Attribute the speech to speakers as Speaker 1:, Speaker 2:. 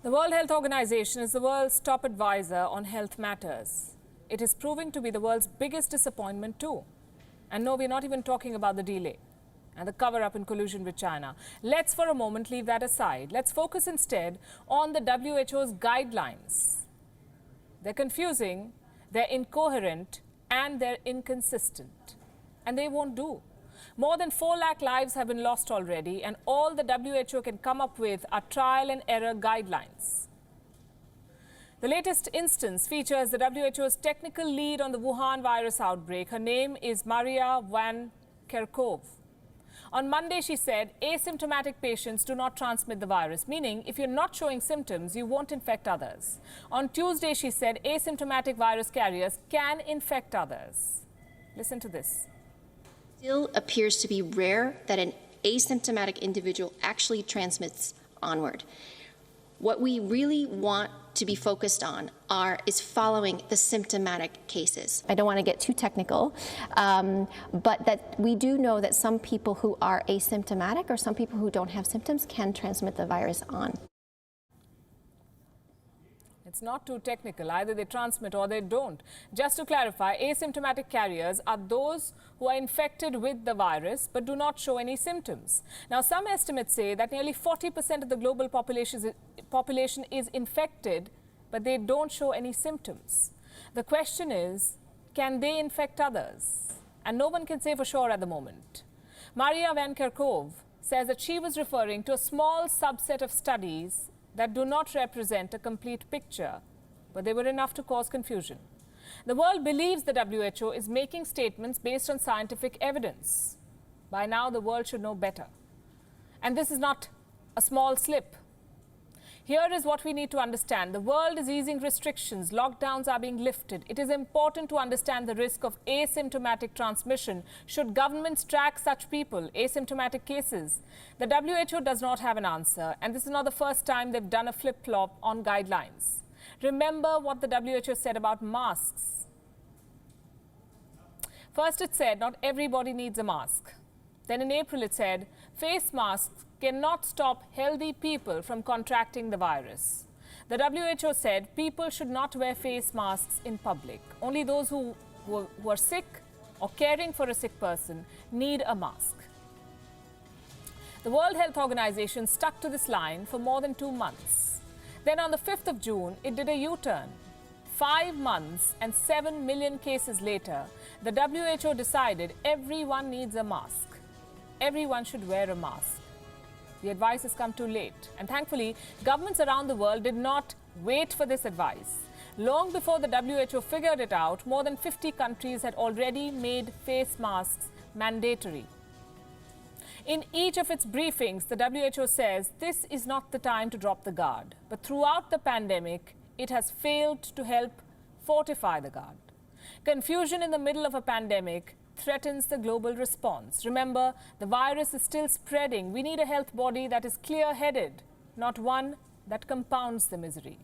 Speaker 1: The World Health Organization is the world's top advisor on health matters. It is proving to be the world's biggest disappointment too. And no, we're not even talking about the delay and the cover-up in collusion with China. Let's for a moment leave that aside. Let's focus instead on the WHO's guidelines. They're confusing, they're incoherent, and they're inconsistent. And they won't do. More than 4 lakh lives have been lost already, and all the WHO can come up with are trial and error guidelines. The latest instance features the WHO's technical lead on the Wuhan virus outbreak. Her name is Maria Van Kerkhove. On Monday, she said asymptomatic patients do not transmit the virus, meaning if you're not showing symptoms, you won't infect others. On Tuesday, she said asymptomatic virus carriers can infect others. Listen to this.
Speaker 2: Still appears to be rare that an asymptomatic individual actually transmits onward. What we really want to be focused on is following the symptomatic cases. I don't want to get too technical, but that we do know that some people who are asymptomatic or some people who don't have symptoms can transmit the virus on.
Speaker 1: It's not too technical. Either they transmit or they don't. Just to clarify, asymptomatic carriers are those who are infected with the virus but do not show any symptoms. Now, some estimates say that nearly 40% of the global population is infected, but they don't show any symptoms. The question is, can they infect others? And no one can say for sure at the moment. Maria Van Kerkhove says that she was referring to a small subset of studies that do not represent a complete picture, but they were enough to cause confusion. The world believes the WHO is making statements based on scientific evidence. By now, the world should know better. And this is not a small slip. Here is what we need to understand. The world is easing restrictions. Lockdowns are being lifted. It is important to understand the risk of asymptomatic transmission. Should governments track such people, asymptomatic cases? The WHO does not have an answer, and this is not the first time they've done a flip-flop on guidelines. Remember what the WHO said about masks. First, it said not everybody needs a mask. Then in April, it said face masks cannot stop healthy people from contracting the virus. The WHO said people should not wear face masks in public. Only those who are sick or caring for a sick person need a mask. The World Health Organization stuck to this line for more than 2 months. Then on the 5th of June, it did a U-turn. 5 months and 7 million cases later, the WHO decided everyone needs a mask. Everyone should wear a mask. The advice has come too late. And thankfully, governments around the world did not wait for this advice. Long before the WHO figured it out, more than 50 countries had already made face masks mandatory. In each of its briefings, the WHO says this is not the time to drop the guard. But throughout the pandemic, it has failed to help fortify the guard. Confusion in the middle of a pandemic threatens the global response. Remember, the virus is still spreading. We need a health body that is clear-headed, not one that compounds the misery.